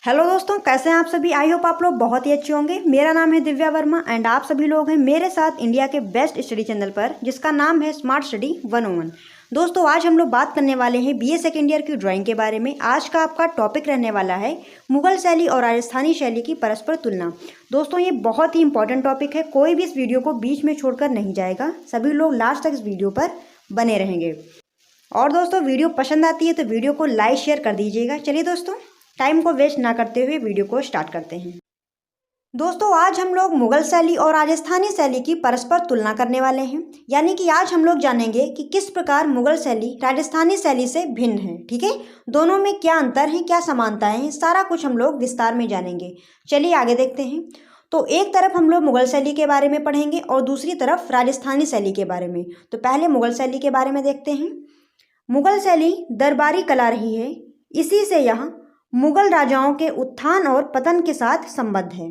Hello दोस्तों, कैसे हैं आप सभी। आई होप आप लोग बहुत ही अच्छे होंगे। मेरा नाम है दिव्या वर्मा एंड आप सभी लोग हैं मेरे साथ इंडिया के बेस्ट स्टडी चैनल पर, जिसका नाम है स्मार्ट स्टडी 101। दोस्तों, आज हम लोग बात करने वाले हैं बीए सेकेंड ईयर की ड्राइंग के बारे में। आज का आपका टॉपिक रहने वाला है मुगल शैली और राजस्थानी शैली की परस्पर तुलना। दोस्तों, ये बहुत ही इंपॉर्टेंट टॉपिक है। कोई भी इस वीडियो को बीच में छोड़कर नहीं जाएगा। सभी लोग लास्ट तक इस वीडियो पर बने रहेंगे। और दोस्तों, वीडियो पसंद आती है तो वीडियो को लाइक शेयर कर दीजिएगा। चलिए दोस्तों, टाइम को वेस्ट ना करते हुए वीडियो को स्टार्ट करते हैं। दोस्तों, आज हम लोग मुगल शैली और राजस्थानी शैली की परस्पर तुलना करने वाले हैं। यानी कि आज हम लोग जानेंगे कि किस प्रकार मुगल शैली राजस्थानी शैली से भिन्न है। ठीक है, दोनों में क्या अंतर है, क्या समानताएं हैं, सारा कुछ हम लोग विस्तार में जानेंगे। चलिए आगे देखते हैं। तो एक तरफ हम लोग मुगल शैली के बारे में पढ़ेंगे और दूसरी तरफ राजस्थानी शैली के बारे में। तो पहले मुगल शैली के बारे में देखते हैं। मुगल शैली दरबारी कला रही है। इसी से यहाँ मुगल राजाओं के उत्थान और पतन के साथ संबद्ध है।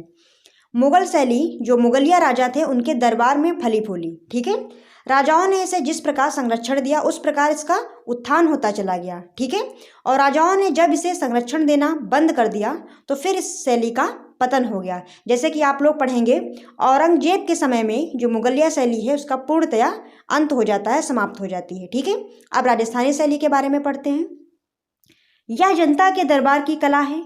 मुगल शैली जो मुगलिया राजा थे उनके दरबार में फली फूली। ठीक है, राजाओं ने इसे जिस प्रकार संरक्षण दिया उस प्रकार इसका उत्थान होता चला गया। ठीक है, और राजाओं ने जब इसे संरक्षण देना बंद कर दिया तो फिर इस शैली का पतन हो गया। जैसे कि आप लोग पढ़ेंगे, औरंगजेब के समय में जो मुगलिया शैली है उसका पूर्णतया अंत हो जाता है, समाप्त हो जाती है। ठीक है, अब राजस्थानी शैली के बारे में पढ़ते हैं। यह जनता के दरबार की कला है।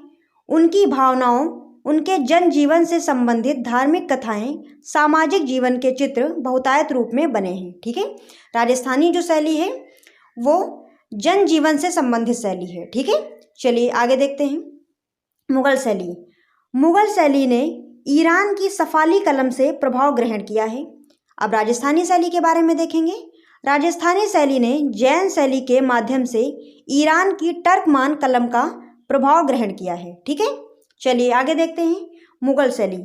उनकी भावनाओं, उनके जनजीवन से संबंधित धार्मिक कथाएं, सामाजिक जीवन के चित्र बहुतायत रूप में बने हैं। ठीक है, राजस्थानी जो शैली है वो जनजीवन से संबंधित शैली है। ठीक है, चलिए आगे देखते हैं। मुगल शैली। मुगल शैली ने ईरान की सफाली कलम से प्रभाव ग्रहण किया है। अब राजस्थानी शैली के बारे में देखेंगे। राजस्थानी शैली ने जैन शैली के माध्यम से ईरान की टर्कमान कलम का प्रभाव ग्रहण किया है। ठीक है, चलिए आगे देखते हैं। मुगल शैली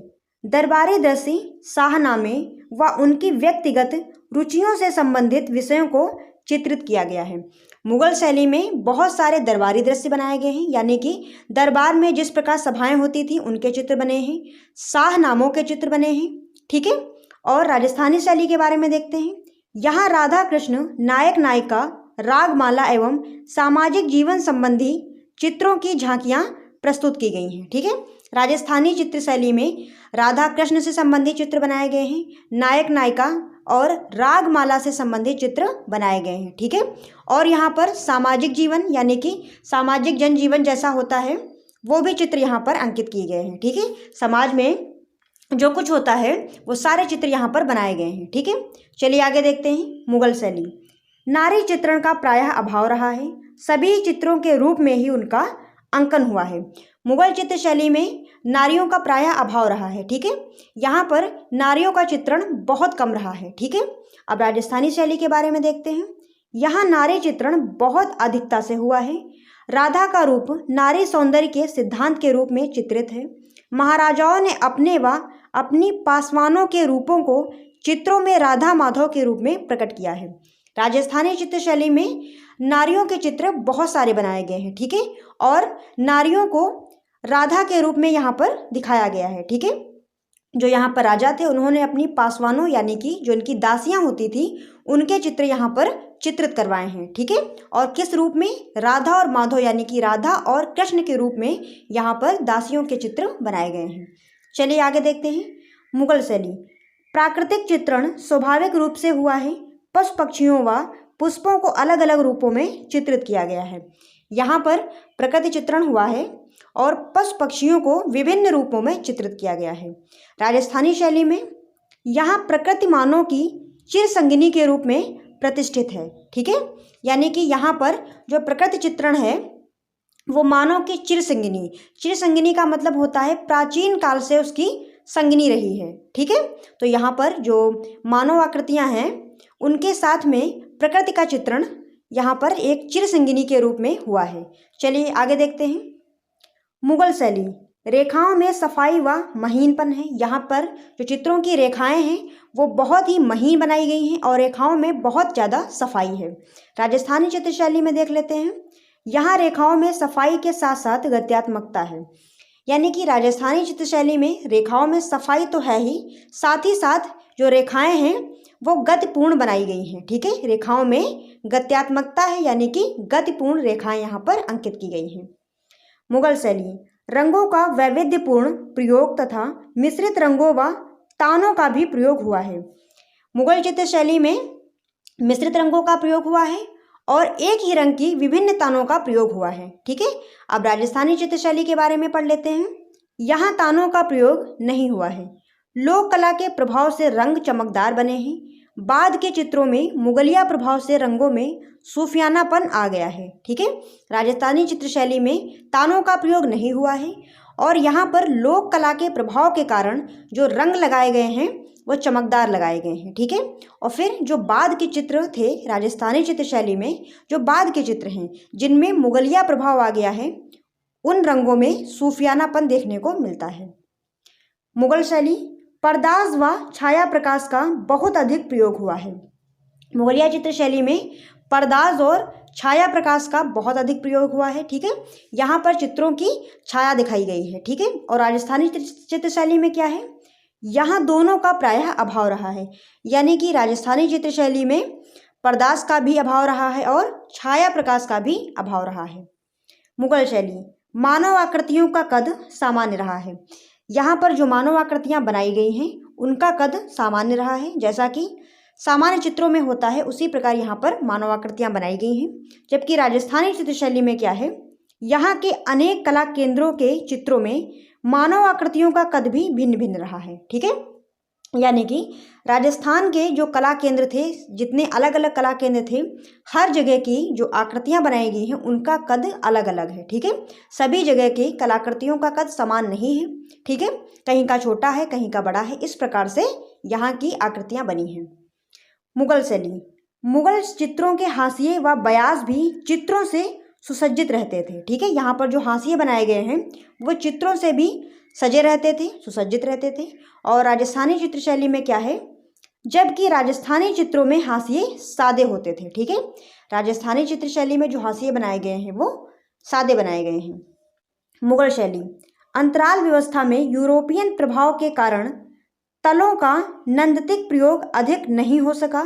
दरबारी दृश्य, शाहनामे व उनकी व्यक्तिगत रुचियों से संबंधित विषयों को चित्रित किया गया है। मुगल शैली में बहुत सारे दरबारी दृश्य बनाए गए हैं, यानी कि दरबार में जिस प्रकार सभाएं होती थी उनके चित्र बने हैं, शाहनामों के चित्र बने हैं। ठीक है, और राजस्थानी शैली के बारे में देखते हैं। यहाँ राधा कृष्ण, नायक नायिका, रागमाला एवं सामाजिक जीवन संबंधी चित्रों की झांकियां प्रस्तुत की गई हैं। ठीक है, राजस्थानी चित्र शैली में राधा कृष्ण से संबंधित चित्र बनाए गए हैं, नायक नायिका और रागमाला से संबंधित चित्र बनाए गए हैं। ठीक है, और यहाँ पर सामाजिक जीवन यानी कि सामाजिक जनजीवन जैसा होता है वो भी चित्र यहाँ पर अंकित किए गए हैं। ठीक है, समाज में जो कुछ होता है वो सारे चित्र यहाँ पर बनाए गए हैं। ठीक है, चलिए आगे देखते हैं। मुगल शैली नारी चित्रण का प्रायः अभाव रहा है। सभी चित्रों के रूप में ही उनका अंकन हुआ है। मुगल चित्र शैली में नारियों का प्रायः अभाव रहा है। ठीक है, यहाँ पर नारियों का चित्रण बहुत कम रहा है। ठीक है, अब राजस्थानी शैली के बारे में देखते हैं। यहाँ नारी चित्रण बहुत अधिकता से हुआ है। राधा का रूप नारी सौंदर्य के सिद्धांत के रूप में चित्रित है। महाराजाओं ने अपने व अपनी पासवानों के रूपों को चित्रों में राधा माधव के रूप में प्रकट किया है। राजस्थानी चित्र शैली में नारियों के चित्र बहुत सारे बनाए गए हैं। ठीक है, और नारियों को राधा के रूप में यहाँ पर दिखाया गया है। ठीक है, जो यहाँ पर राजा थे उन्होंने अपनी पासवानों यानी कि जो इनकी दासियां होती थी उनके चित्र यहाँ पर चित्रित करवाए हैं। ठीक है, और किस रूप में? राधा और माधव यानी कि राधा और कृष्ण के रूप में यहाँ पर दासियों के चित्र बनाए गए हैं। चलिए आगे देखते हैं। मुगल शैली प्राकृतिक चित्रण स्वाभाविक रूप से हुआ है। पशु पक्षियों व पुष्पों को अलग अलग रूपों में चित्रित किया गया है। यहाँ पर प्रकृति चित्रण हुआ है और पशु पक्षियों को विभिन्न रूपों में चित्रित किया गया है। राजस्थानी शैली में यहाँ प्रकृति मानव की चिर संगिनी के रूप में प्रतिष्ठित है। ठीक है, यानी कि यहाँ पर जो प्रकृति चित्रण है वो मानव की चिर संगिनी का मतलब होता है प्राचीन काल से उसकी संगिनी रही है। ठीक है, तो यहाँ पर जो मानव आकृतियाँ हैं उनके साथ में प्रकृति का चित्रण यहाँ पर एक चिर संगिनी के रूप में हुआ है। चलिए आगे देखते हैं। मुगल शैली रेखाओं में सफाई व महीनपन है। यहाँ पर जो चित्रों की रेखाएं हैं वो बहुत ही महीन बनाई गई हैं और रेखाओं में बहुत ज़्यादा सफाई है। राजस्थानी चित्र शैली में देख लेते हैं। यहाँ रेखाओं में सफाई के साथ साथ गत्यात्मकता है, यानी कि राजस्थानी चित्र शैली में रेखाओं में सफाई तो है ही, साथ ही साथ जो रेखाएं हैं वो गतिपूर्ण बनाई गई हैं। ठीक है, रेखाओं में गत्यात्मकता है यानी कि गतिपूर्ण रेखाएं यहाँ पर अंकित की गई हैं। मुगल शैली रंगों का वैविध्यपूर्ण प्रयोग तथा मिश्रित रंगों व तानों का भी प्रयोग हुआ है। मुगल चित्र शैली में मिश्रित रंगों का प्रयोग हुआ है और एक ही रंग की विभिन्न तानों का प्रयोग हुआ है। ठीक है, अब राजस्थानी चित्र शैली के बारे में पढ़ लेते हैं। यहाँ तानों का प्रयोग नहीं हुआ है। लोक कला के प्रभाव से रंग चमकदार बने हैं। बाद के चित्रों में मुगलिया प्रभाव से रंगों में सूफियानापन आ गया है। ठीक है, राजस्थानी चित्र शैली में तानों का प्रयोग नहीं हुआ है और यहाँ पर लोक कला के प्रभाव के कारण जो रंग लगाए गए हैं वो चमकदार लगाए गए हैं। ठीक है, और फिर जो बाद के चित्र थे राजस्थानी चित्र शैली में, जो बाद के चित्र हैं जिनमें मुगलिया प्रभाव आ गया है, उन रंगों में सूफियानापन देखने को मिलता है। मुगल शैली पर्दाज व छाया प्रकाश का बहुत अधिक प्रयोग हुआ है। मुगलिया चित्र शैली में पर्दाज और छाया प्रकाश का बहुत अधिक प्रयोग हुआ है। ठीक है, यहाँ पर चित्रों की छाया दिखाई गई है। ठीक है, और राजस्थानी चित्र शैली में क्या है, यहाँ दोनों का प्रायः अभाव रहा है। यानी कि राजस्थानी चित्र शैली में पर्दाज का भी अभाव रहा है और छाया प्रकाश का भी अभाव रहा है। मुगल शैली मानव आकृतियों का कद सामान्य रहा है। यहाँ पर जो मानव आकृतियाँ बनाई गई हैं उनका कद सामान्य रहा है, जैसा कि सामान्य चित्रों में होता है उसी प्रकार यहाँ पर मानव आकृतियाँ बनाई गई हैं। जबकि राजस्थानी चित्र शैली में क्या है, यहाँ के अनेक कला केंद्रों के चित्रों में मानव आकृतियों का कद भी भिन्न भिन्न रहा है। ठीक है, यानी कि राजस्थान के जो कला केंद्र थे, जितने अलग अलग कला केंद्र थे, हर जगह की जो आकृतियां बनाई गई हैं उनका कद अलग अलग है। ठीक है, सभी जगह की कलाकृतियों का कद समान नहीं है। ठीक है, कहीं का छोटा है, कहीं का बड़ा है, इस प्रकार से यहाँ की आकृतियां बनी हैं। मुगल शैली मुगल चित्रों के हाशिए व बयाज भी चित्रों से सुसज्जित रहते थे। ठीक है, यहाँ पर जो हाशिए बनाए गए हैं वो चित्रों से भी सजे रहते थे, सुसज्जित रहते थे। और राजस्थानी चित्र शैली में क्या है, जबकि राजस्थानी चित्रों में हाशिए सादे होते थे। ठीक है, राजस्थानी चित्र शैली में जो हाशिए बनाए गए हैं वो सादे बनाए गए हैं। मुगल शैली अंतराल व्यवस्था में यूरोपियन प्रभाव के कारण तलों का नंदतिक प्रयोग अधिक नहीं हो सका,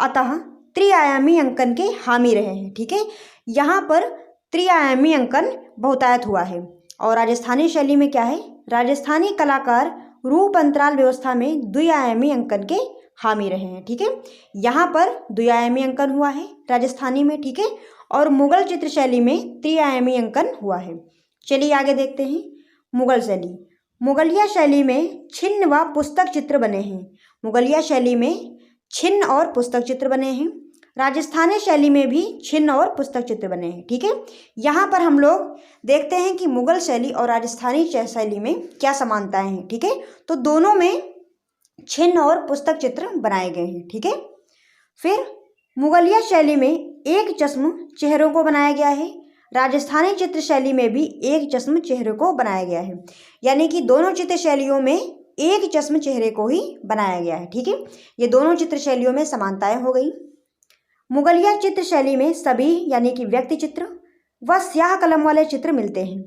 अतः त्रिआयामी अंकन के हामी रहे हैं। ठीक है, यहाँ पर त्रिआयामी अंकन बहुतायत हुआ है। और राजस्थानी शैली में क्या है, राजस्थानी कलाकार रूप अंतराल व्यवस्था में द्विआयामी अंकन के हामी रहे हैं। ठीक है, यहाँ पर द्विआयामी अंकन हुआ है राजस्थानी में। ठीक है, और मुगल चित्र शैली में त्रिआयामी अंकन हुआ है। चलिए आगे देखते हैं। मुगल शैली मुगलिया शैली में छिन्न व पुस्तक चित्र बने हैं। मुगलिया शैली में छिन्न और पुस्तक चित्र बने हैं। राजस्थानी शैली में भी छिन्न और पुस्तक चित्र बने हैं। ठीक है, यहाँ पर हम लोग देखते हैं कि मुगल शैली और राजस्थानी शैली में क्या समानताएं हैं। ठीक है, तो दोनों में छिन्न और पुस्तक चित्र बनाए गए हैं। ठीक है, फिर मुगलिया शैली में एक चश्म चेहरों को बनाया गया है। राजस्थानी चित्र शैली में भी एक चश्म चेहरे को बनाया गया है। यानी कि दोनों चित्र शैलियों में एक चश्म चेहरे को ही बनाया गया है। ठीक है, ये दोनों चित्र शैलियों में समानताएं हो गई। मुगलिया चित्र शैली में सभी यानी कि व्यक्ति चित्र व स्याह कलम वाले चित्र मिलते हैं।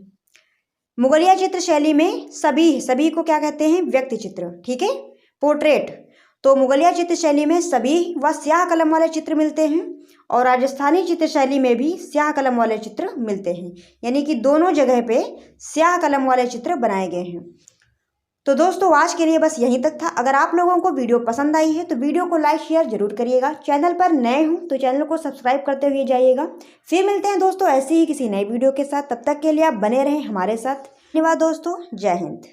मुगलिया चित्र शैली में सभी को क्या कहते हैं, व्यक्ति चित्र। ठीक है, पोर्ट्रेट। तो मुगलिया चित्र शैली में सभी व स्याह कलम वाले चित्र मिलते हैं और राजस्थानी चित्र शैली में भी स्याह कलम वाले चित्र मिलते हैं। यानी कि दोनों जगह पे स्याह कलम वाले चित्र बनाए गए हैं। तो दोस्तों आज के लिए बस यहीं तक था। अगर आप लोगों को वीडियो पसंद आई है तो वीडियो को लाइक शेयर जरूर करिएगा। चैनल पर नए हो तो चैनल को सब्सक्राइब करते हुए जाइएगा। फिर मिलते हैं दोस्तों ऐसे ही किसी नए वीडियो के साथ। तब तक के लिए आप बने रहें हमारे साथ। धन्यवाद दोस्तों, जय हिंद।